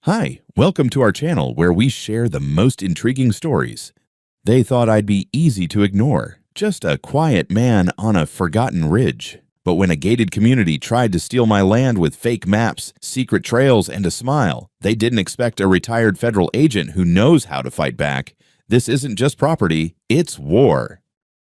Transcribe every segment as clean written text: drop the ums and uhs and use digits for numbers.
Hi, welcome to our channel where we share the most intriguing stories. They thought I'd be easy to ignore, just a quiet man on a forgotten ridge. But when a gated community tried to steal my land with fake maps, secret trails, and a smile, they didn't expect a retired federal agent who knows how to fight back. This isn't just property, it's war.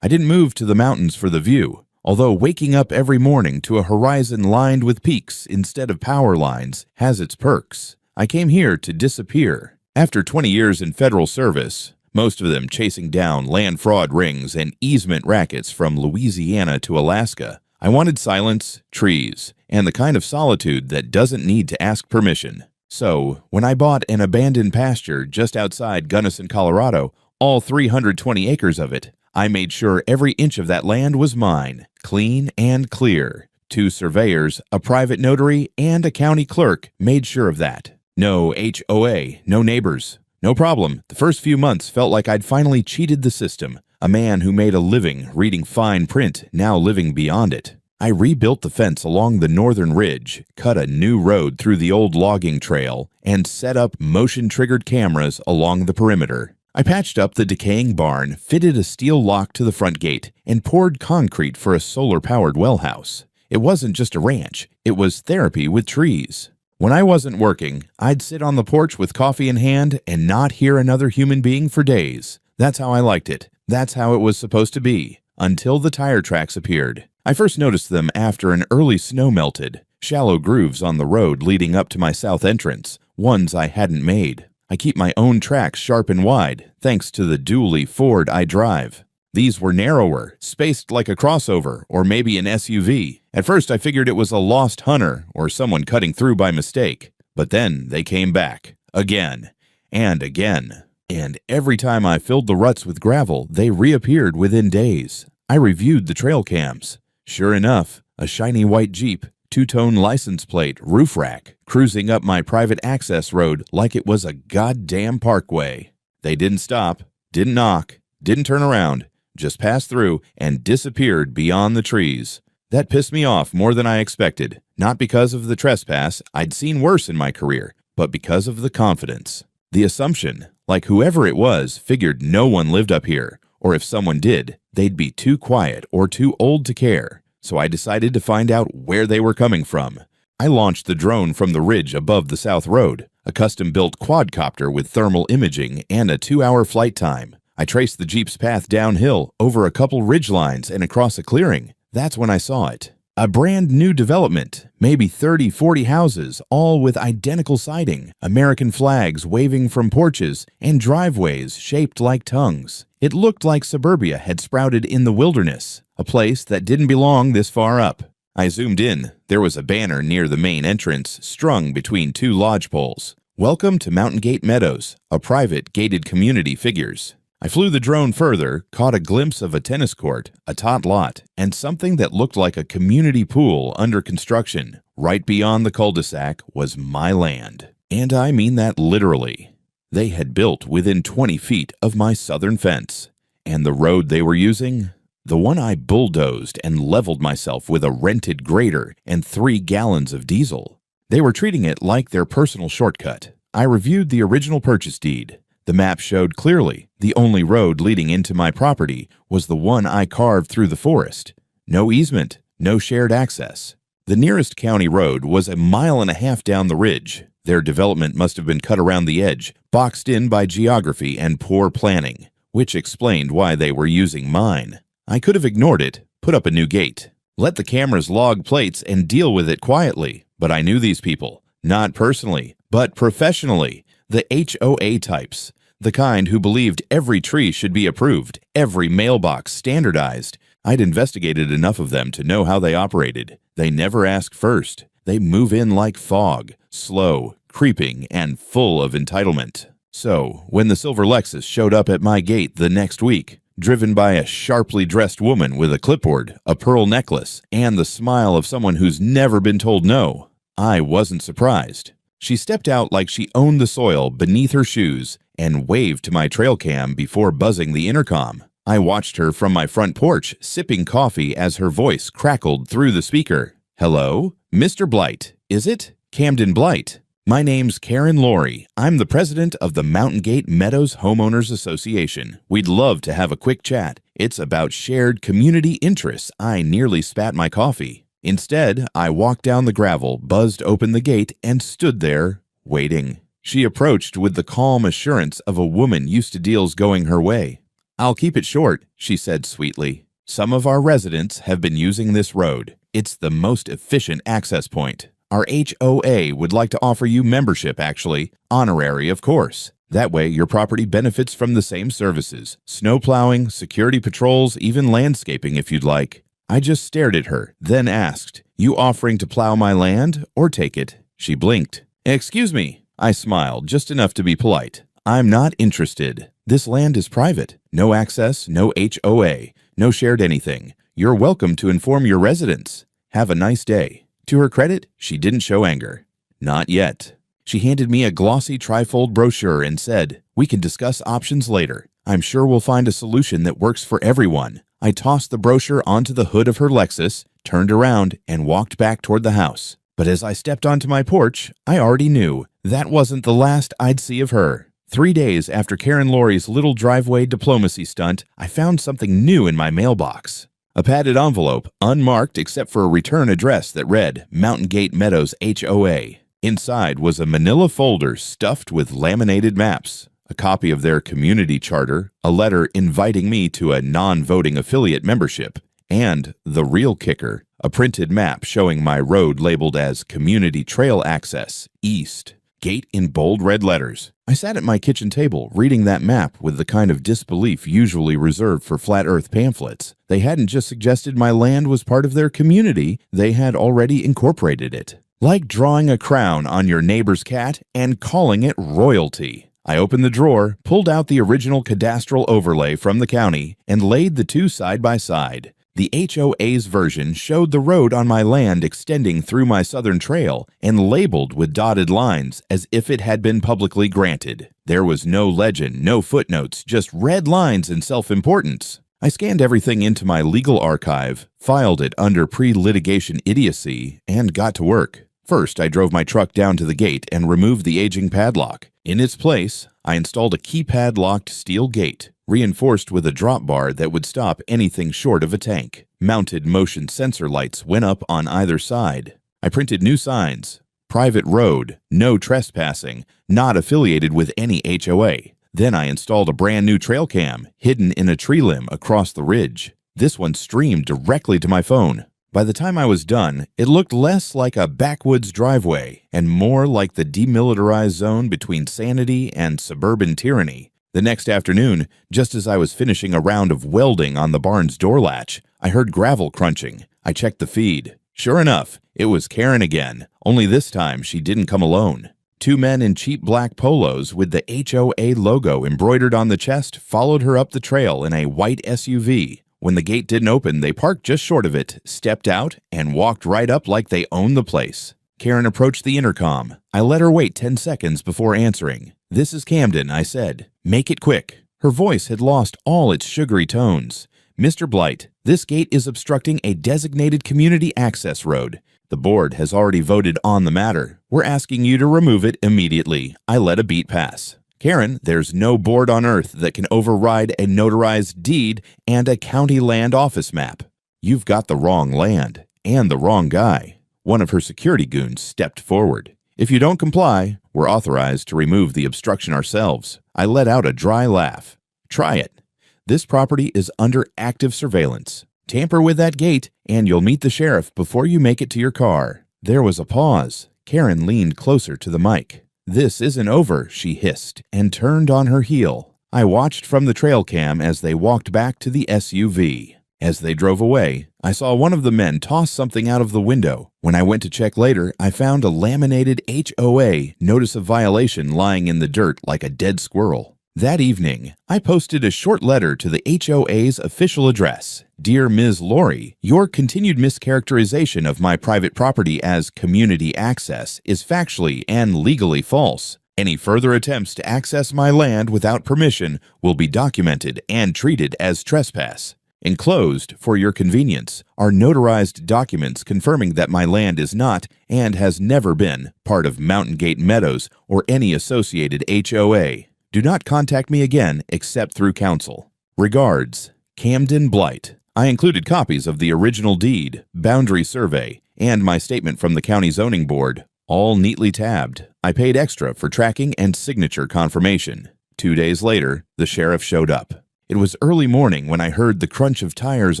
I didn't move to the mountains for the view, although waking up every morning to a horizon lined with peaks instead of power lines has its perks. I came here to disappear. After 20 years in federal service, most of them chasing down land fraud rings and easement rackets from Louisiana to Alaska, I wanted silence, trees, and the kind of solitude that doesn't need to ask permission. So, when I bought an abandoned pasture just outside Gunnison, Colorado, all 320 acres of it, I made sure every inch of that land was mine, clean and clear. 2 surveyors, a private notary, and a county clerk made sure of that. No HOA, no neighbors. No problem. The first few months felt like I'd finally cheated the system. A man who made a living reading fine print, now living beyond it. I rebuilt the fence along the northern ridge, cut a new road through the old logging trail, and set up motion-triggered cameras along the perimeter. I patched up the decaying barn, fitted a steel lock to the front gate, and poured concrete for a solar-powered well house. It wasn't just a ranch, it was therapy with trees. When I wasn't working, I'd sit on the porch with coffee in hand and not hear another human being for days. That's how I liked it. That's how it was supposed to be, until the tire tracks appeared. I first noticed them after an early snow melted, shallow grooves on the road leading up to my south entrance, ones I hadn't made. I keep my own tracks sharp and wide, thanks to the dually Ford I drive. These were narrower, spaced like a crossover or maybe an SUV. At first I figured it was a lost hunter or someone cutting through by mistake. But then they came back, again and again. And every time I filled the ruts with gravel, they reappeared within days. I reviewed the trail cams. Sure enough, a shiny white Jeep, 2-tone license plate, roof rack, cruising up my private access road like it was a goddamn parkway. They didn't stop, didn't knock, didn't turn around. Just passed through and disappeared beyond the trees. That pissed me off more than I expected, not because of the trespass, I'd seen worse in my career, but because of the confidence. The assumption, like whoever it was, figured no one lived up here, or if someone did, they'd be too quiet or too old to care. So I decided to find out where they were coming from. I launched the drone from the ridge above the South Road, a custom-built quadcopter with thermal imaging and a 2-hour flight time. I traced the Jeep's path downhill, over a couple ridge lines, and across a clearing. That's when I saw it. A brand new development, maybe 30-40 houses, all with identical siding, American flags waving from porches, and driveways shaped like tongues. It looked like suburbia had sprouted in the wilderness, a place that didn't belong this far up. I zoomed in. There was a banner near the main entrance, strung between 2 lodge poles. Welcome to Mountain Gate Meadows, a private gated community figures. I flew the drone further, caught a glimpse of a tennis court, a tot lot, and something that looked like a community pool under construction. Right beyond the cul-de-sac was my land. And I mean that literally. They had built within 20 feet of my southern fence. And the road they were using? The one I bulldozed and leveled myself with a rented grader and 3 gallons of diesel. They were treating it like their personal shortcut. I reviewed the original purchase deed. The map showed clearly the only road leading into my property was the one I carved through the forest. No easement, no shared access. The nearest county road was 1.5 miles down the ridge. Their development must have been cut around the edge, boxed in by geography and poor planning, which explained why they were using mine. I could have ignored it, put up a new gate, let the cameras log plates and deal with it quietly, but I knew these people, not personally, but professionally. The HOA types, the kind who believed every tree should be approved, every mailbox standardized. I'd investigated enough of them to know how they operated. They never ask first. They move in like fog, slow, creeping, and full of entitlement. So, when the silver Lexus showed up at my gate the next week, driven by a sharply dressed woman with a clipboard, a pearl necklace, and the smile of someone who's never been told no, I wasn't surprised. She stepped out like she owned the soil beneath her shoes and waved to my trail cam before buzzing the intercom. I watched her from my front porch, sipping coffee as her voice crackled through the speaker. "Hello? Mr. Blight, is it? Camden Blight. My name's Karen Laurie. I'm the president of the Mountain Gate Meadows Homeowners Association. We'd love to have a quick chat. It's about shared community interests. I nearly spat my coffee. Instead, I walked down the gravel, buzzed open the gate, and stood there, waiting. She approached with the calm assurance of a woman used to deals going her way. "I'll keep it short," she said sweetly. "Some of our residents have been using this road. It's the most efficient access point. Our HOA would like to offer you membership, actually. Honorary, of course. That way, your property benefits from the same services. Snow plowing, security patrols, even landscaping if you'd like." I just stared at her, then asked, "You offering to plow my land or take it?" She blinked. "Excuse me." I smiled, just enough to be polite. "I'm not interested. This land is private. No access, no HOA, no shared anything. You're welcome to inform your residents. Have a nice day." To her credit, she didn't show anger. Not yet. She handed me a glossy trifold brochure and said, "We can discuss options later. I'm sure we'll find a solution that works for everyone." I tossed the brochure onto the hood of her Lexus, turned around, and walked back toward the house. But as I stepped onto my porch, I already knew that wasn't the last I'd see of her. 3 days after Karen Laurie's little driveway diplomacy stunt, I found something new in my mailbox. A padded envelope, unmarked except for a return address that read Mountain Gate Meadows HOA. Inside was a manila folder stuffed with laminated maps, a copy of their community charter, a letter inviting me to a non-voting affiliate membership, and, the real kicker, a printed map showing my road labeled as Community Trail Access, East. Gate in bold red letters. I sat at my kitchen table reading that map with the kind of disbelief usually reserved for flat earth pamphlets. They hadn't just suggested my land was part of their community, they had already incorporated it. Like drawing a crown on your neighbor's cat and calling it royalty. I opened the drawer, pulled out the original cadastral overlay from the county, and laid the two side by side. The HOA's version showed the road on my land extending through my southern trail and labeled with dotted lines as if it had been publicly granted. There was no legend, no footnotes, just red lines and self-importance. I scanned everything into my legal archive, filed it under pre-litigation idiocy, and got to work. First, I drove my truck down to the gate and removed the aging padlock. In its place, I installed a keypad-locked steel gate, reinforced with a drop bar that would stop anything short of a tank. Mounted motion sensor lights went up on either side. I printed new signs. Private road, no trespassing, not affiliated with any HOA. Then I installed a brand new trail cam, hidden in a tree limb across the ridge. This one streamed directly to my phone. By the time I was done, it looked less like a backwoods driveway and more like the demilitarized zone between sanity and suburban tyranny. The next afternoon, just as I was finishing a round of welding on the barn's door latch, I heard gravel crunching. I checked the feed. Sure enough, it was Karen again, only this time she didn't come alone. 2 men in cheap black polos with the HOA logo embroidered on the chest followed her up the trail in a white SUV. When the gate didn't open, they parked just short of it, stepped out, and walked right up like they owned the place. Karen approached the intercom. I let her wait 10 seconds before answering. "This is Camden," I said. "Make it quick." Her voice had lost all its sugary tones. "Mr. Blight, this gate is obstructing a designated community access road. The board has already voted on the matter. We're asking you to remove it immediately." I let a beat pass. "Karen, there's no board on earth that can override a notarized deed and a county land office map. You've got the wrong land and the wrong guy." One of her security goons stepped forward. "If you don't comply, we're authorized to remove the obstruction ourselves." I let out a dry laugh. "Try it. This property is under active surveillance. Tamper with that gate, and you'll meet the sheriff before you make it to your car." There was a pause. Karen leaned closer to the mic. "This isn't over," she hissed, and turned on her heel. I watched from the trail cam as they walked back to the SUV. As they drove away, I saw one of the men toss something out of the window. When I went to check later, I found a laminated HOA notice of violation lying in the dirt like a dead squirrel. That evening, I posted a short letter to the HOA's official address. "Dear Ms. Laurie, your continued mischaracterization of my private property as community access is factually and legally false. Any further attempts to access my land without permission will be documented and treated as trespass. Enclosed, for your convenience, are notarized documents confirming that my land is not, and has never been, part of Mountain Gate Meadows or any associated HOA. Do not contact me again except through counsel. Regards, Camden Blight. I included copies of the original deed, boundary survey, and my statement from the county zoning board, all neatly tabbed. I paid extra for tracking and signature confirmation. 2 days later, the sheriff showed up. It was early morning when I heard the crunch of tires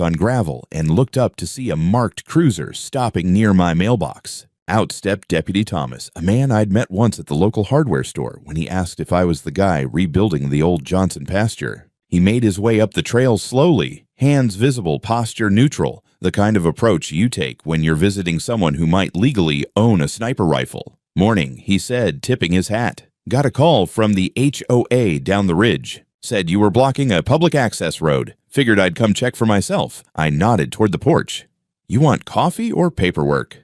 on gravel and looked up to see a marked cruiser stopping near my mailbox. Out stepped Deputy Thomas, a man I'd met once at the local hardware store when he asked if I was the guy rebuilding the old Johnson pasture. He made his way up the trail slowly, hands visible, posture neutral, the kind of approach you take when you're visiting someone who might legally own a sniper rifle. "Morning," he said, tipping his hat. "Got a call from the HOA down the ridge. Said you were blocking a public access road. Figured I'd come check for myself." I nodded toward the porch. "You want coffee or paperwork?"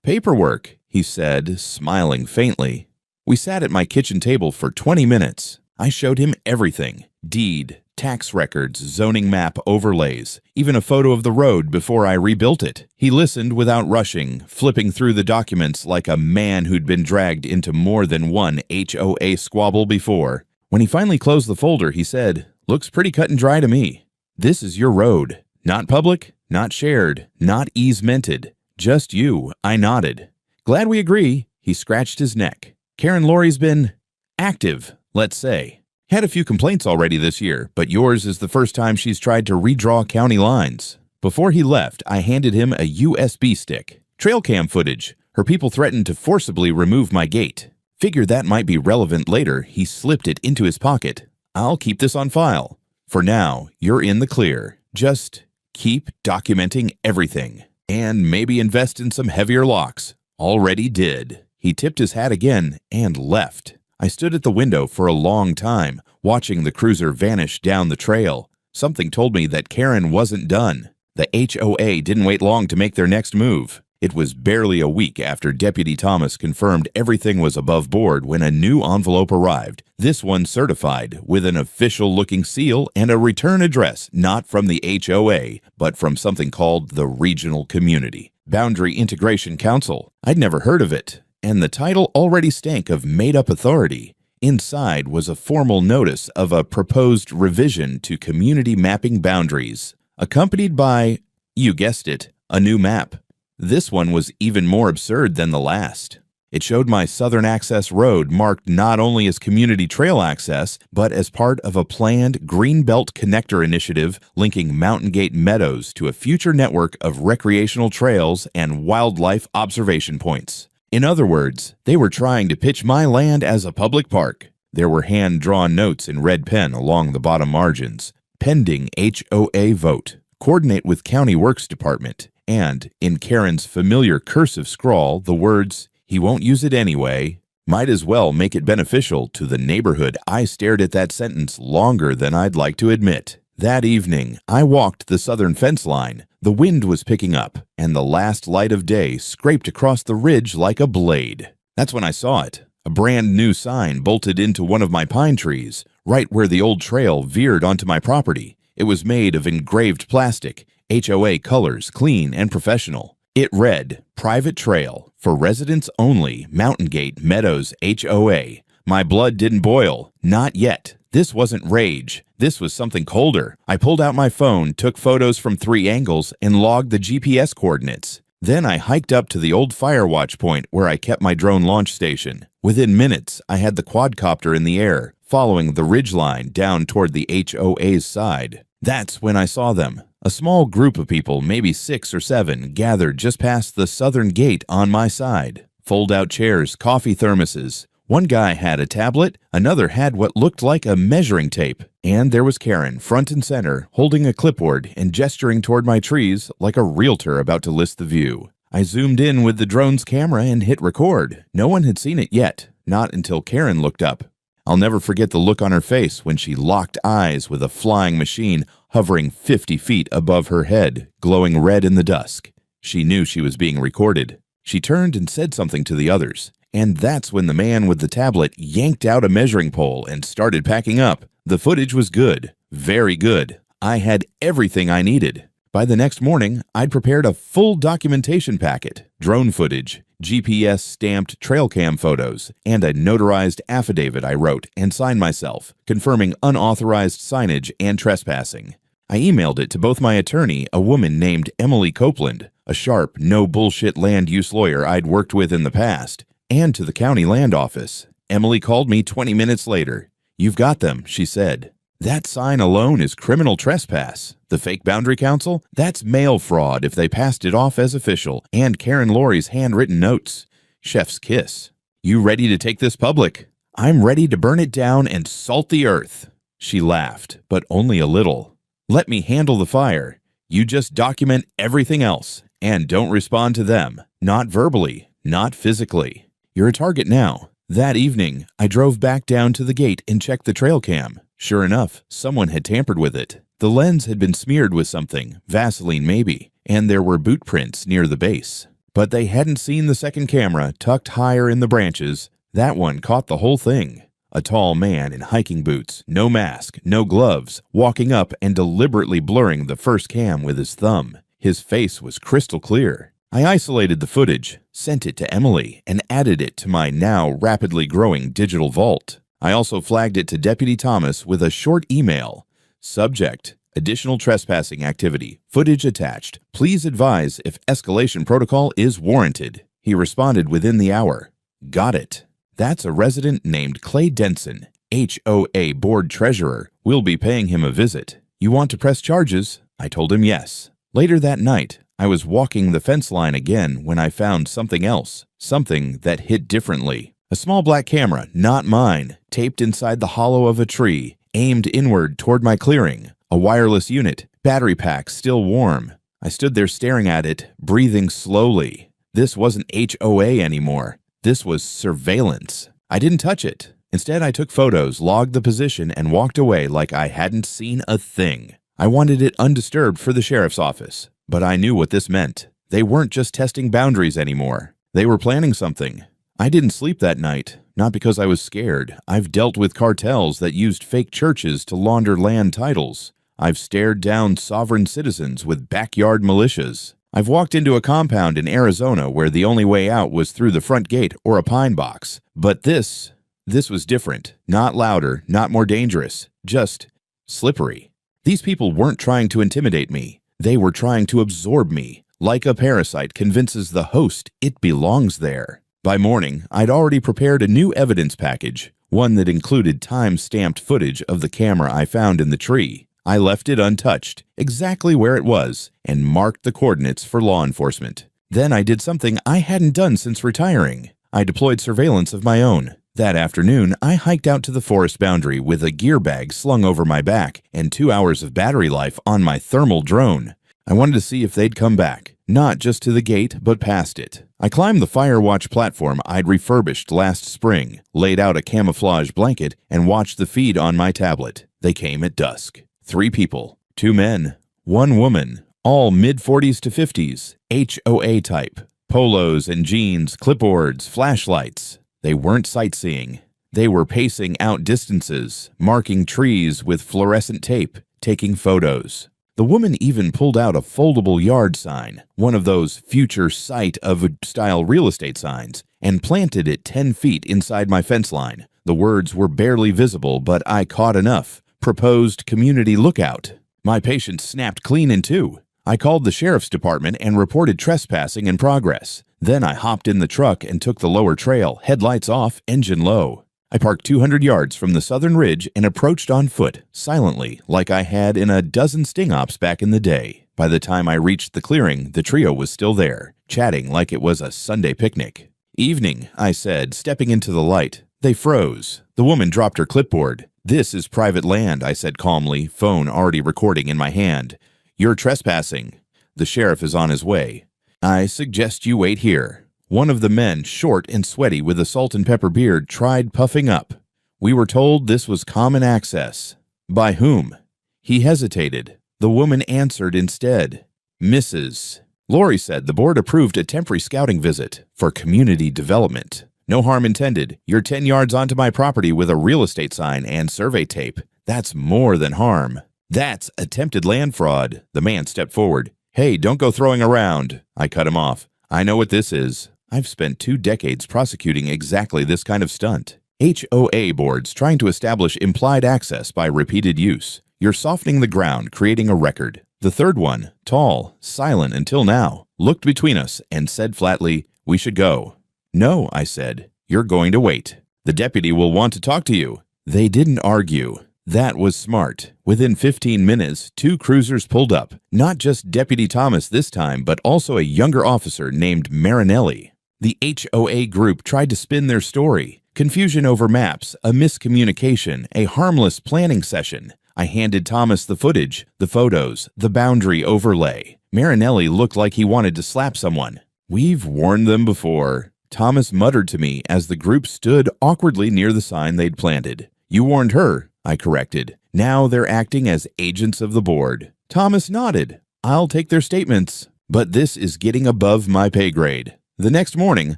"Paperwork," he said, smiling faintly. We sat at my kitchen table for 20 minutes. I showed him everything: deed, tax records, zoning map overlays, even a photo of the road before I rebuilt it. He listened without rushing, flipping through the documents like a man who'd been dragged into more than one HOA squabble before. When he finally closed the folder, he said, "Looks pretty cut and dry to me. This is your road. Not public, not shared, not easemented. Just you." I nodded. "Glad we agree." He scratched his neck. "Karen Laurie's been active, let's say. Had a few complaints already this year, but yours is the first time she's tried to redraw county lines." Before he left, I handed him a USB stick. "Trail cam footage. Her people threatened to forcibly remove my gate. Figured that might be relevant later." He slipped it into his pocket. "I'll keep this on file. For now, you're in the clear. Just keep documenting everything. And maybe invest in some heavier locks." Already did. He tipped his hat again and left. I stood at the window for a long time, watching the cruiser vanish down the trail. Something told me that Karen wasn't done. The HOA didn't wait long to make their next move. It was barely a week after Deputy Thomas confirmed everything was above board when a new envelope arrived, this one certified, with an official-looking seal and a return address, not from the HOA, but from something called the Regional Community Boundary Integration Council. I'd never heard of it, and the title already stank of made-up authority. Inside was a formal notice of a proposed revision to community mapping boundaries, accompanied by, you guessed it, a new map. This one was even more absurd than the last. It showed my southern access road marked not only as community trail access, but as part of a planned Greenbelt Connector initiative linking Mountain Gate Meadows to a future network of recreational trails and wildlife observation points. In other words, they were trying to pitch my land as a public park. There were hand-drawn notes in red pen along the bottom margins. Pending HOA vote. Coordinate with County Works Department. And, in Karen's familiar cursive scrawl, the words, "He won't use it anyway." Might as well make it beneficial to the neighborhood. I stared at that sentence longer than I'd like to admit. That evening, I walked the southern fence line. The wind was picking up, and the last light of day scraped across the ridge like a blade. That's when I saw it. A brand new sign bolted into one of my pine trees, right where the old trail veered onto my property. It was made of engraved plastic, HOA colors, clean and professional. It read, "Private Trail, for residents only, Mountain Gate Meadows HOA." My blood didn't boil. Not yet. This wasn't rage. This was something colder. I pulled out my phone, took photos from 3 angles, and logged the GPS coordinates. Then I hiked up to the old fire watch point where I kept my drone launch station. Within minutes, I had the quadcopter in the air, following the ridgeline down toward the HOA's side. That's when I saw them. A small group of people, maybe 6 or 7, gathered just past the southern gate on my side. Fold-out chairs, coffee thermoses. One guy had a tablet, another had what looked like a measuring tape, and there was Karen, front and center, holding a clipboard and gesturing toward my trees like a realtor about to list the view. I zoomed in with the drone's camera and hit record. No one had seen it yet, not until Karen looked up. I'll never forget the look on her face when she locked eyes with a flying machine hovering 50 feet above her head, glowing red in the dusk. She knew she was being recorded. She turned and said something to the others. And that's when the man with the tablet yanked out a measuring pole and started packing up. The footage was good. Very good. I had everything I needed. By the next morning, I'd prepared a full documentation packet, drone footage, GPS-stamped trail cam photos, and a notarized affidavit I wrote and signed myself, confirming unauthorized signage and trespassing. I emailed it to both my attorney, a woman named Emily Copeland, a sharp, no-bullshit land use lawyer I'd worked with in the past, and to the county land office. Emily called me 20 minutes later. "You've got them," she said. "That sign alone is criminal trespass. The fake boundary council? That's mail fraud if they passed it off as official, and Karen Laurie's handwritten notes. Chef's kiss. You ready to take this public? I'm ready to burn it down and salt the earth." She laughed, but only a little. "Let me handle the fire. You just document everything else, and don't respond to them. Not verbally, not physically. You're a target now." That evening, I drove back down to the gate and checked the trail cam. Sure enough, someone had tampered with it. The lens had been smeared with something, Vaseline maybe, and there were boot prints near the base. But they hadn't seen the second camera tucked higher in the branches. That one caught the whole thing. A tall man in hiking boots, no mask, no gloves, walking up and deliberately blurring the first cam with his thumb. His face was crystal clear. I isolated the footage, sent it to Emily, and added it to my now rapidly growing digital vault. I also flagged it to Deputy Thomas with a short email. Subject: additional trespassing activity. Footage attached. Please advise if escalation protocol is warranted. He responded within the hour. Got it. That's a resident named Clay Denson, HOA board treasurer. We'll be paying him a visit. You want to press charges? I told him yes. Later that night, I was walking the fence line again when I found something else, something that hit differently. A small black camera, not mine, taped inside the hollow of a tree, aimed inward toward my clearing. A wireless unit, battery pack still warm. I stood there staring at it, breathing slowly. This wasn't HOA anymore. This was surveillance. I didn't touch it. Instead, I took photos, logged the position, and walked away like I hadn't seen a thing. I wanted it undisturbed for the sheriff's office. But I knew what this meant. They weren't just testing boundaries anymore. They were planning something. I didn't sleep that night, not because I was scared. I've dealt with cartels that used fake churches to launder land titles. I've stared down sovereign citizens with backyard militias. I've walked into a compound in Arizona where the only way out was through the front gate or a pine box. But this was different. Not louder, not more dangerous, just slippery. These people weren't trying to intimidate me. They were trying to absorb me, like a parasite convinces the host it belongs there. By morning, I'd already prepared a new evidence package, one that included time-stamped footage of the camera I found in the tree. I left it untouched, exactly where it was, and marked the coordinates for law enforcement. Then I did something I hadn't done since retiring. I deployed surveillance of my own. That afternoon, I hiked out to the forest boundary with a gear bag slung over my back and 2 hours of battery life on my thermal drone. I wanted to see if they'd come back, not just to the gate, but past it. I climbed the Firewatch platform I'd refurbished last spring, laid out a camouflage blanket, and watched the feed on my tablet. They came at dusk. 3 people, 2 men, 1 woman, all mid-40s to 50s, HOA type, polos and jeans, clipboards, flashlights. They weren't sightseeing. They were pacing out distances, marking trees with fluorescent tape, taking photos. The woman even pulled out a foldable yard sign, one of those future site of style real estate signs, and planted it 10 feet inside my fence line. The words were barely visible, but I caught enough. Proposed community lookout. My patience snapped clean in two. I called the sheriff's department and reported trespassing in progress. Then I hopped in the truck and took the lower trail, headlights off, engine low. I parked 200 yards from the southern ridge and approached on foot, silently, like I had in a dozen sting ops back in the day. By the time I reached the clearing, the trio was still there, chatting like it was a Sunday picnic. "Evening," I said, stepping into the light. They froze. The woman dropped her clipboard. "This is private land," I said calmly, phone already recording in my hand. "You're trespassing. The sheriff is on his way. I suggest you wait here." One of the men, short and sweaty with a salt and pepper beard, tried puffing up. "We were told this was common access." "By whom?" He hesitated. The woman answered instead. "Mrs. Laurie said the board approved a temporary scouting visit for community development. No harm intended. You're 10 yards onto my property with a real estate sign and survey tape. That's more than harm." That's attempted land fraud. The man stepped forward. Hey, don't go throwing around. I cut him off. I know what this is. I've spent 2 decades prosecuting exactly this kind of stunt. HOA boards trying to establish implied access by repeated use. You're softening the ground, creating a record. The third one, tall, silent until now, looked between us and said flatly, "We should go." "No," I said. "You're going to wait. The deputy will want to talk to you." They didn't argue. That was smart. Within 15 minutes, 2 cruisers pulled up. Not just Deputy Thomas this time, but also a younger officer named Marinelli. The HOA group tried to spin their story. Confusion over maps, a miscommunication, a harmless planning session. I handed Thomas the footage, the photos, the boundary overlay. Marinelli looked like he wanted to slap someone. "We've warned them before," Thomas muttered to me as the group stood awkwardly near the sign they'd planted. "You warned her," I corrected. "Now they're acting as agents of the board." Thomas nodded. "I'll take their statements. But this is getting above my pay grade." The next morning,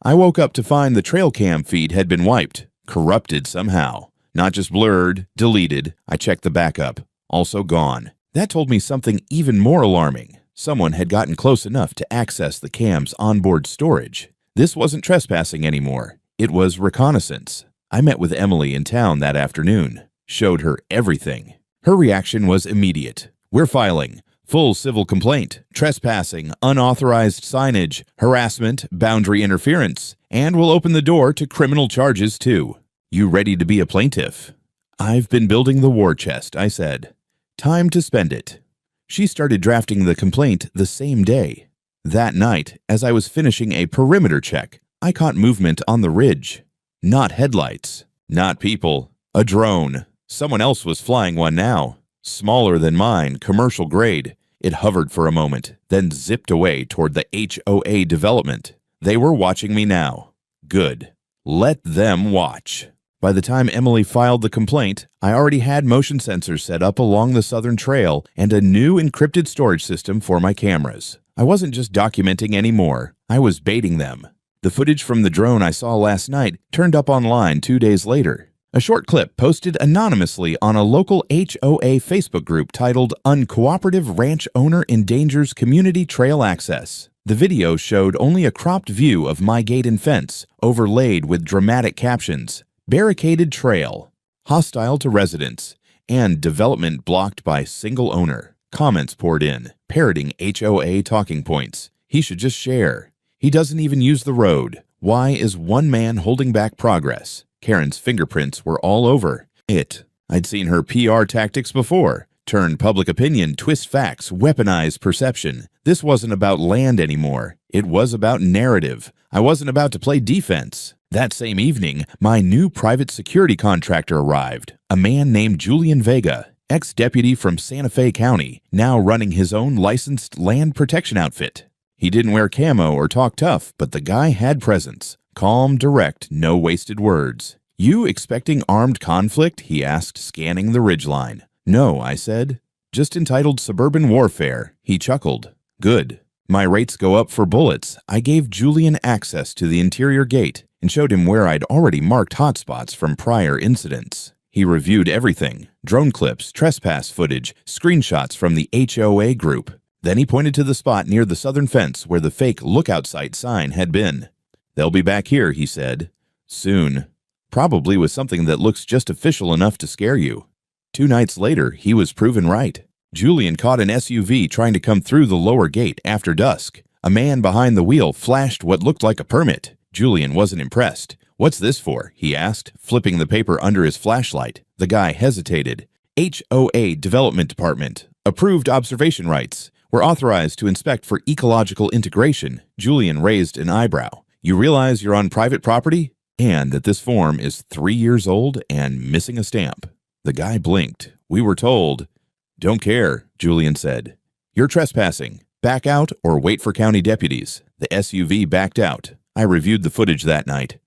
I woke up to find the trail cam feed had been wiped, corrupted somehow. Not just blurred, deleted. I checked the backup. Also gone. That told me something even more alarming. Someone had gotten close enough to access the cam's onboard storage. This wasn't trespassing anymore. It was reconnaissance. I met with Emily in town that afternoon. Showed her everything. Her reaction was immediate. "We're filing. Full civil complaint, trespassing, unauthorized signage, harassment, boundary interference, and we'll open the door to criminal charges too. You ready to be a plaintiff?" "I've been building the war chest," I said. "Time to spend it." She started drafting the complaint the same day. That night, as I was finishing a perimeter check, I caught movement on the ridge. Not headlights, not people, a drone. Someone else was flying one now. Smaller than mine, commercial grade. It hovered for a moment, then zipped away toward the HOA development. They were watching me now. Good. Let them watch. By the time Emily filed the complaint, I already had motion sensors set up along the southern trail and a new encrypted storage system for my cameras. I wasn't just documenting anymore. I was baiting them. The footage from the drone I saw last night turned up online 2 days later. A short clip posted anonymously on a local HOA Facebook group titled "Uncooperative Ranch Owner Endangers Community Trail Access." The video showed only a cropped view of my gate and fence, overlaid with dramatic captions. "Barricaded trail," "hostile to residents," and "development blocked by single owner." Comments poured in, parroting HOA talking points. "He should just share. He doesn't even use the road. Why is one man holding back progress?" Karen's fingerprints were all over it. I'd seen her PR tactics before. Turn public opinion, twist facts, weaponize perception. This wasn't about land anymore. It was about narrative. I wasn't about to play defense. That same evening, my new private security contractor arrived, a man named Julian Vega, ex-deputy from Santa Fe County, now running his own licensed land protection outfit. He didn't wear camo or talk tough, but the guy had presence. Calm, direct, no wasted words. "You expecting armed conflict?" he asked, scanning the ridgeline. "No," I said. "Just entitled suburban warfare." He chuckled. "Good. My rates go up for bullets." I gave Julian access to the interior gate and showed him where I'd already marked hotspots from prior incidents. He reviewed everything: drone clips, trespass footage, screenshots from the HOA group. Then he pointed to the spot near the southern fence where the fake lookout site sign had been. "They'll be back here," he said. "Soon. Probably with something that looks just official enough to scare you." 2 nights later, he was proven right. Julian caught an SUV trying to come through the lower gate after dusk. A man behind the wheel flashed what looked like a permit. Julian wasn't impressed. "What's this for?" he asked, flipping the paper under his flashlight. The guy hesitated. "HOA Development Department. Approved observation rights. We're authorized to inspect for ecological integration." Julian raised an eyebrow. "You realize you're on private property? And that this form is 3 years old and missing a stamp." The guy blinked. "We were told." "Don't care," Julian said. "You're trespassing. Back out or wait for county deputies." The SUV backed out. I reviewed the footage that night.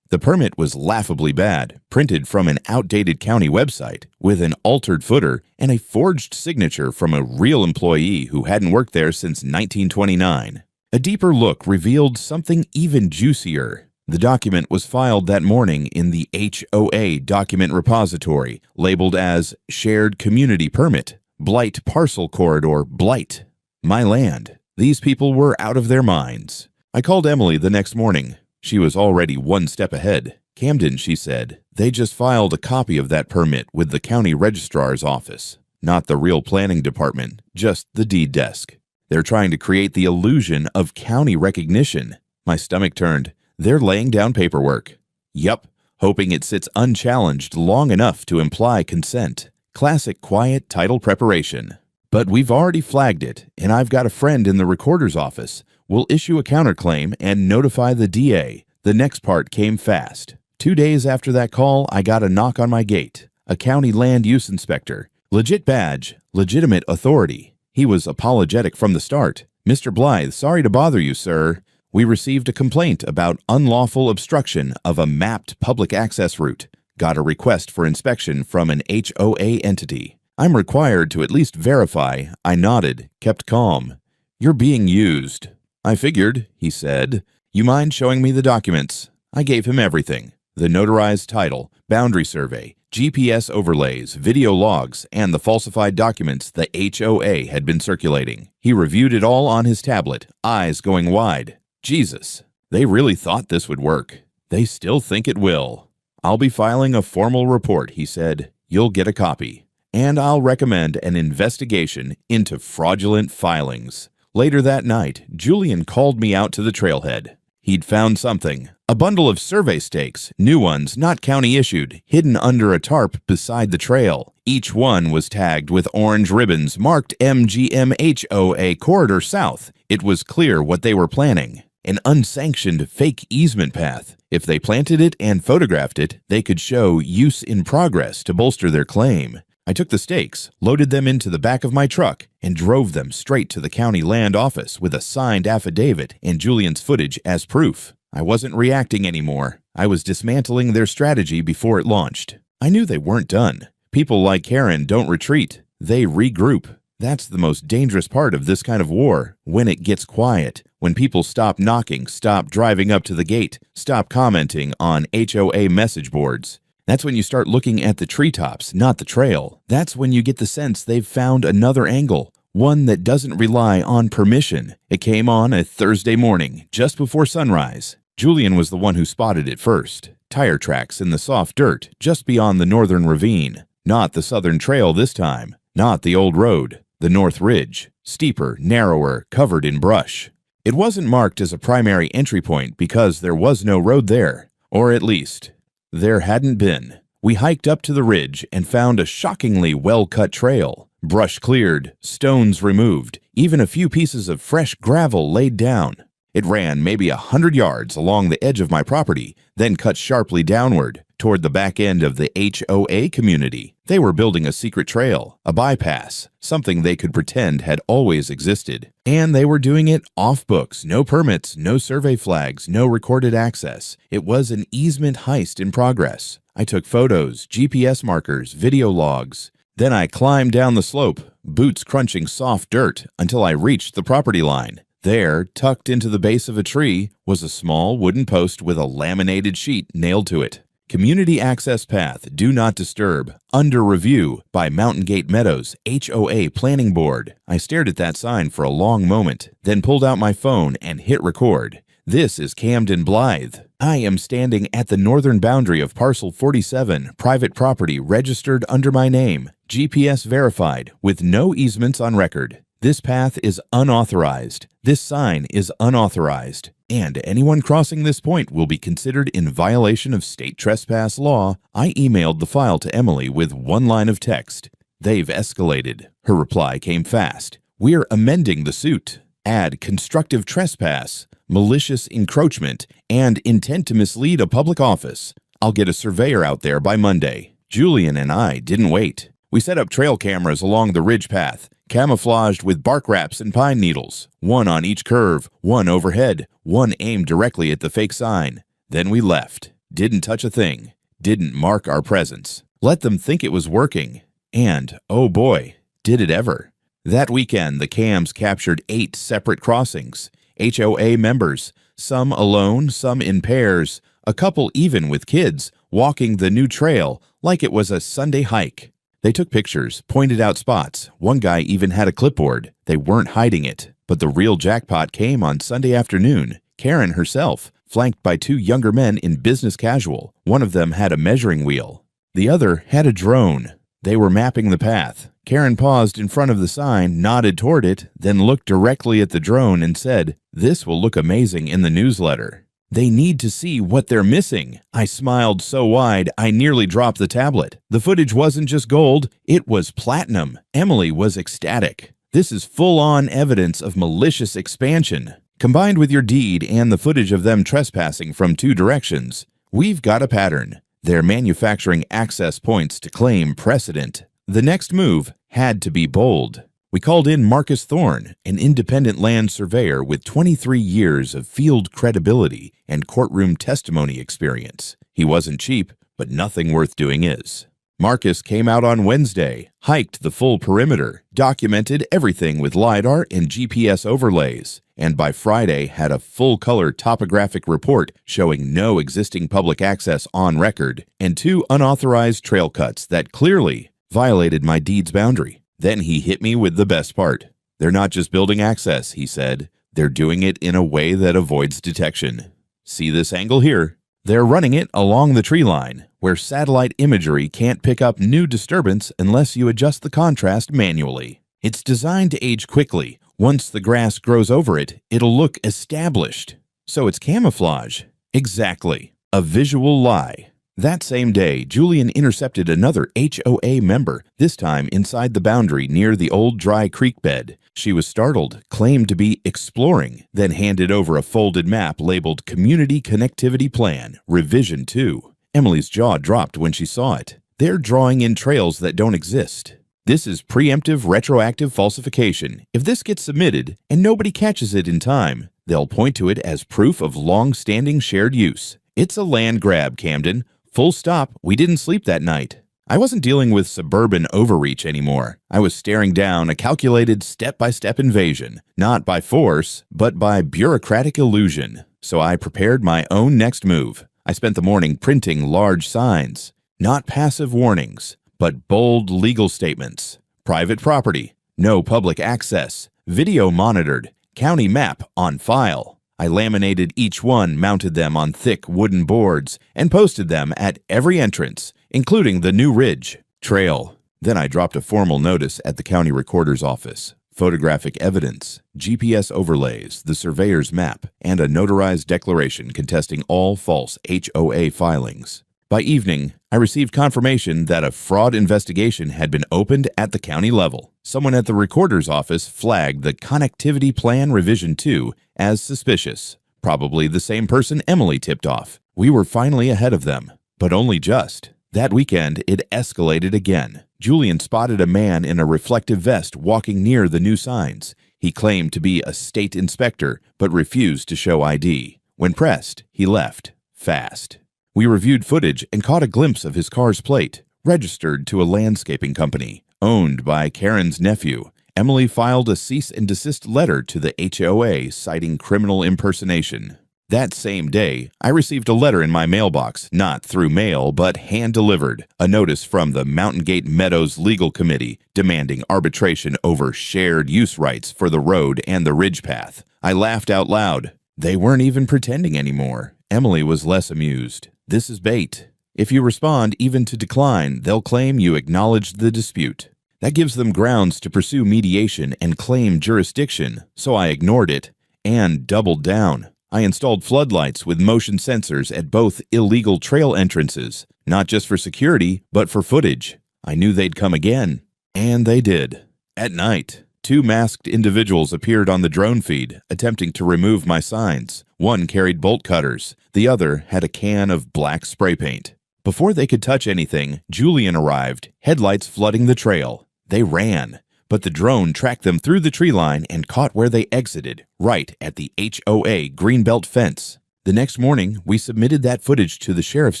The permit was laughably bad, printed from an outdated county website, with an altered footer and a forged signature from a real employee who hadn't worked there since 1929. A deeper look revealed something even juicier. The document was filed that morning in the HOA document repository, labeled as Shared Community Permit, Blight Parcel Corridor Blight. My land. These people were out of their minds. I called Emily the next morning. She was already one step ahead. Camden, she said, they just filed a copy of that permit with the county registrar's office. Not the real planning department, just the deed desk. They're trying to create the illusion of county recognition. My stomach turned. They're laying down paperwork. Yup, hoping it sits unchallenged long enough to imply consent. Classic quiet title preparation. But we've already flagged it, and I've got a friend in the recorder's office. We'll issue a counterclaim and notify the DA. The next part came fast. 2 days after that call, I got a knock on my gate. A county land use inspector. Legit badge, legitimate authority. He was apologetic from the start. Mr. Blythe, sorry to bother you, sir. We received a complaint about unlawful obstruction of a mapped public access route. Got a request for inspection from an HOA entity. I'm required to at least verify. I nodded, kept calm. You're being used. I figured, he said. You mind showing me the documents? I gave him everything. The notarized title, boundary survey, GPS overlays, video logs, and the falsified documents the HOA had been circulating. He reviewed it all on his tablet, eyes going wide. Jesus, they really thought this would work. They still think it will. I'll be filing a formal report, he said. You'll get a copy. And I'll recommend an investigation into fraudulent filings. Later that night, Julian called me out to the trailhead. He'd found something. A bundle of survey stakes, new ones, not county issued, hidden under a tarp beside the trail. Each one was tagged with orange ribbons marked MGMHOA Corridor South. It was clear what they were planning. An unsanctioned fake easement path. If they planted it and photographed it, they could show use in progress to bolster their claim. I took the stakes, loaded them into the back of my truck, and drove them straight to the county land office with a signed affidavit and Julian's footage as proof. I wasn't reacting anymore. I was dismantling their strategy before it launched. I knew they weren't done. People like Karen don't retreat. They regroup. That's the most dangerous part of this kind of war, when it gets quiet, when people stop knocking, stop driving up to the gate, stop commenting on HOA message boards. That's when you start looking at the treetops, not the trail. That's when you get the sense they've found another angle, one that doesn't rely on permission. It came on a Thursday morning, just before sunrise. Julian was the one who spotted it first. Tire tracks in the soft dirt just beyond the northern ravine. Not the southern trail this time. Not the old road. The north ridge. Steeper, narrower, covered in brush. It wasn't marked as a primary entry point because there was no road there. Or at least, there hadn't been. We hiked up to the ridge and found a shockingly well-cut trail. Brush cleared, stones removed, even a few pieces of fresh gravel laid down. It ran maybe 100 yards along the edge of my property, then cut sharply downward toward the back end of the HOA community. They were building a secret trail, a bypass, something they could pretend had always existed. And they were doing it off books, no permits, no survey flags, no recorded access. It was an easement heist in progress. I took photos, GPS markers, video logs. Then I climbed down the slope, boots crunching soft dirt, until I reached the property line. There, tucked into the base of a tree, was a small wooden post with a laminated sheet nailed to it. Community Access Path, Do Not Disturb, under review by Mountain Gate Meadows, HOA Planning Board. I stared at that sign for a long moment, then pulled out my phone and hit record. This is Camden Blythe. I am standing at the northern boundary of Parcel 47, private property registered under my name, GPS verified, with no easements on record. This path is unauthorized. This sign is unauthorized. And anyone crossing this point will be considered in violation of state trespass law. I emailed the file to Emily with one line of text. They've escalated. Her reply came fast. We're amending the suit. Add constructive trespass, malicious encroachment, and intent to mislead a public office. I'll get a surveyor out there by Monday. Julian and I didn't wait. We set up trail cameras along the ridge path, camouflaged with bark wraps and pine needles, one on each curve, one overhead, one aimed directly at the fake sign. Then we left. Didn't touch a thing. Didn't mark our presence. Let them think it was working. And, oh boy, did it ever. That weekend, the cams captured 8 separate crossings. HOA members, some alone, some in pairs, a couple even with kids, walking the new trail like it was a Sunday hike. They took pictures, pointed out spots. One guy even had a clipboard. They weren't hiding it. But the real jackpot came on Sunday afternoon. Karen herself, flanked by two younger men in business casual. One of them had a measuring wheel. The other had a drone. They were mapping the path. Karen paused in front of the sign, nodded toward it, then looked directly at the drone and said, "This will look amazing in the newsletter." They need to see what they're missing. I smiled so wide, I nearly dropped the tablet. The footage wasn't just gold, it was platinum. Emily was ecstatic. This is full-on evidence of malicious expansion. Combined with your deed and the footage of them trespassing from two directions, we've got a pattern. They're manufacturing access points to claim precedent. The next move had to be bold. We called in Marcus Thorne, an independent land surveyor with 23 years of field credibility and courtroom testimony experience. He wasn't cheap, but nothing worth doing is. Marcus came out on Wednesday, hiked the full perimeter, documented everything with LiDAR and GPS overlays, and by Friday had a full-color topographic report showing no existing public access on record and two unauthorized trail cuts that clearly violated my deed's boundary. Then he hit me with the best part. They're not just building access, he said. They're doing it in a way that avoids detection. See this angle here? They're running it along the tree line, where satellite imagery can't pick up new disturbance unless you adjust the contrast manually. It's designed to age quickly. Once the grass grows over it, it'll look established. So it's camouflage. Exactly. A visual lie. That same day, Julian intercepted another HOA member, this time inside the boundary near the old dry creek bed. She was startled, claimed to be exploring, then handed over a folded map labeled Community Connectivity Plan, Revision 2. Emily's jaw dropped when she saw it. They're drawing in trails that don't exist. This is preemptive retroactive falsification. If this gets submitted and nobody catches it in time, they'll point to it as proof of long-standing shared use. It's a land grab, Camden. Full stop, we didn't sleep that night. I wasn't dealing with suburban overreach anymore. I was staring down a calculated step-by-step invasion, not by force, but by bureaucratic illusion. So I prepared my own next move. I spent the morning printing large signs, not passive warnings, but bold legal statements. Private property, no public access, video monitored, county map on file. I laminated each one, mounted them on thick wooden boards, and posted them at every entrance, including the new ridge trail. Then I dropped a formal notice at the county recorder's office. Photographic evidence, GPS overlays, the surveyor's map, and a notarized declaration contesting all false HOA filings. By evening, I received confirmation that a fraud investigation had been opened at the county level. Someone at the recorder's office flagged the Connectivity Plan Revision 2 as suspicious. Probably the same person Emily tipped off. We were finally ahead of them, but only just. That weekend, it escalated again. Julian spotted a man in a reflective vest walking near the new signs. He claimed to be a state inspector, but refused to show ID. When pressed, he left, fast. We reviewed footage and caught a glimpse of his car's plate, registered to a landscaping company, owned by Karen's nephew. Emily filed a cease and desist letter to the HOA citing criminal impersonation. That same day, I received a letter in my mailbox, not through mail, but hand-delivered, a notice from the Mountain Gate Meadows Legal Committee demanding arbitration over shared use rights for the road and the ridge path. I laughed out loud. They weren't even pretending anymore. Emily was less amused. This is bait. If you respond even to decline, they'll claim you acknowledged the dispute. That gives them grounds to pursue mediation and claim jurisdiction, so I ignored it and doubled down. I installed floodlights with motion sensors at both illegal trail entrances, not just for security, but for footage. I knew they'd come again, and they did. At night, two masked individuals appeared on the drone feed, attempting to remove my signs. One carried bolt cutters. The other had a can of black spray paint. Before they could touch anything, Julian arrived, headlights flooding the trail. They ran, but the drone tracked them through the tree line and caught where they exited, right at the HOA Greenbelt fence. The next morning, we submitted that footage to the sheriff's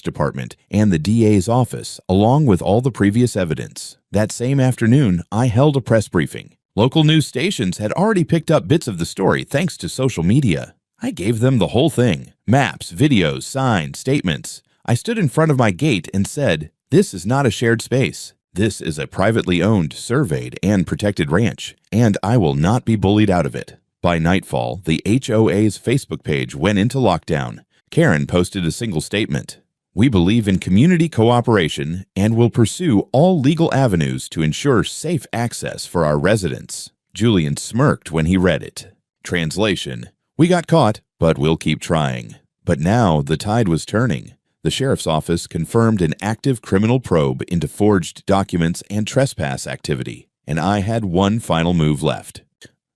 department and the DA's office, along with all the previous evidence. That same afternoon, I held a press briefing. Local news stations had already picked up bits of the story thanks to social media. I gave them the whole thing. Maps, videos, signs, statements. I stood in front of my gate and said, "This is not a shared space. This is a privately owned, surveyed, and protected ranch, and I will not be bullied out of it. By nightfall, the HOA's Facebook page went into lockdown. Karen posted a single statement. "We believe in community cooperation and will pursue all legal avenues to ensure safe access for our residents." Julian smirked when he read it. Translation: "We got caught, but we'll keep trying." But now the tide was turning. The sheriff's office confirmed an active criminal probe into forged documents and trespass activity, and I had one final move left.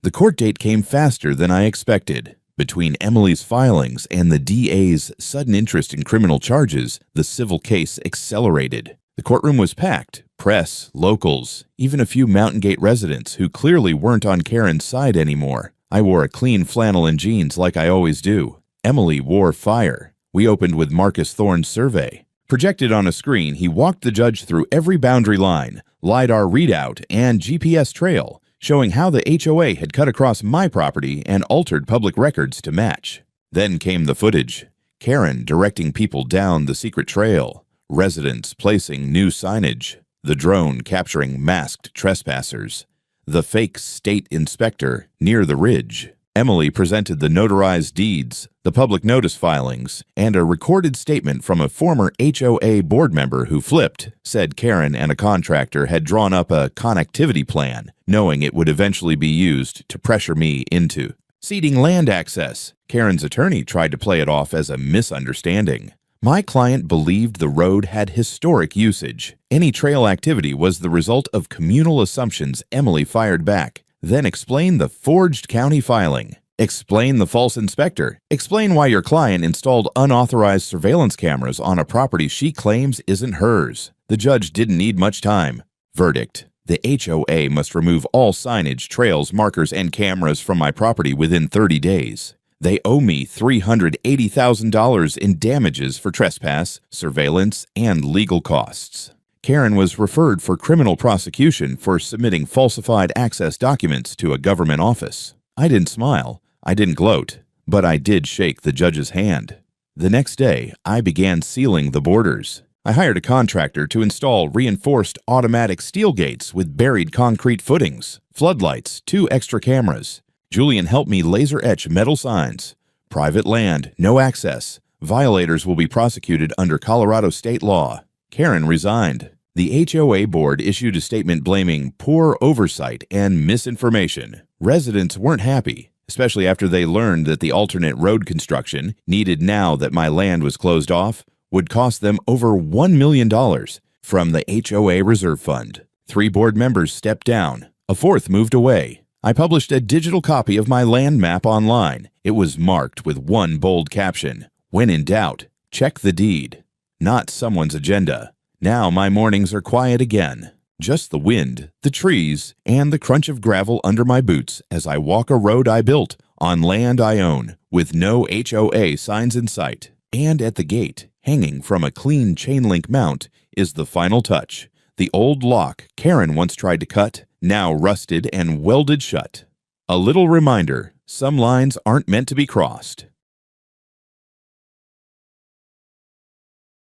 The court date came faster than I expected. Between Emily's filings and the DA's sudden interest in criminal charges, the civil case accelerated. The courtroom was packed. Press, locals, even a few Mountain Gate residents who clearly weren't on Karen's side anymore. I wore a clean flannel and jeans like I always do. Emily wore fire. We opened with Marcus Thorne's survey. Projected on a screen, he walked the judge through every boundary line, LiDAR readout, and GPS trail, showing how the HOA had cut across my property and altered public records to match. Then came the footage. Karen directing people down the secret trail, residents placing new signage, the drone capturing masked trespassers, the fake state inspector near the ridge. Emily presented the notarized deeds, the public notice filings, and a recorded statement from a former HOA board member who flipped, said Karen and a contractor had drawn up a connectivity plan, knowing it would eventually be used to pressure me into ceding land access. Karen's attorney tried to play it off as a misunderstanding. My client believed the road had historic usage. Any trail activity was the result of communal assumptions. Emily fired back. Then explain the forged county filing. Explain the false inspector. Explain why your client installed unauthorized surveillance cameras on a property she claims isn't hers. The judge didn't need much time. Verdict: the HOA must remove all signage, trails, markers, and cameras from my property within 30 days. They owe me $380,000 in damages for trespass, surveillance, and legal costs. Karen was referred for criminal prosecution for submitting falsified access documents to a government office. I didn't smile, I didn't gloat, but I did shake the judge's hand. The next day, I began sealing the borders. I hired a contractor to install reinforced automatic steel gates with buried concrete footings, floodlights, 2 extra cameras. Julian helped me laser etch metal signs. Private land, no access. Violators will be prosecuted under Colorado state law. Karen resigned. The HOA board issued a statement blaming poor oversight and misinformation. Residents weren't happy, especially after they learned that the alternate road construction, needed now that my land was closed off, would cost them over $1 million from the HOA reserve fund. 3 board members stepped down. A 4th moved away. I published a digital copy of my land map online. It was marked with one bold caption: "When in doubt, check the deed." Not someone's agenda. Now my mornings are quiet again. Just the wind, the trees, and the crunch of gravel under my boots as I walk a road I built on land I own, with no HOA signs in sight. And at the gate, hanging from a clean chain-link mount, is the final touch. The old lock Karen once tried to cut, now rusted and welded shut. A little reminder, some lines aren't meant to be crossed.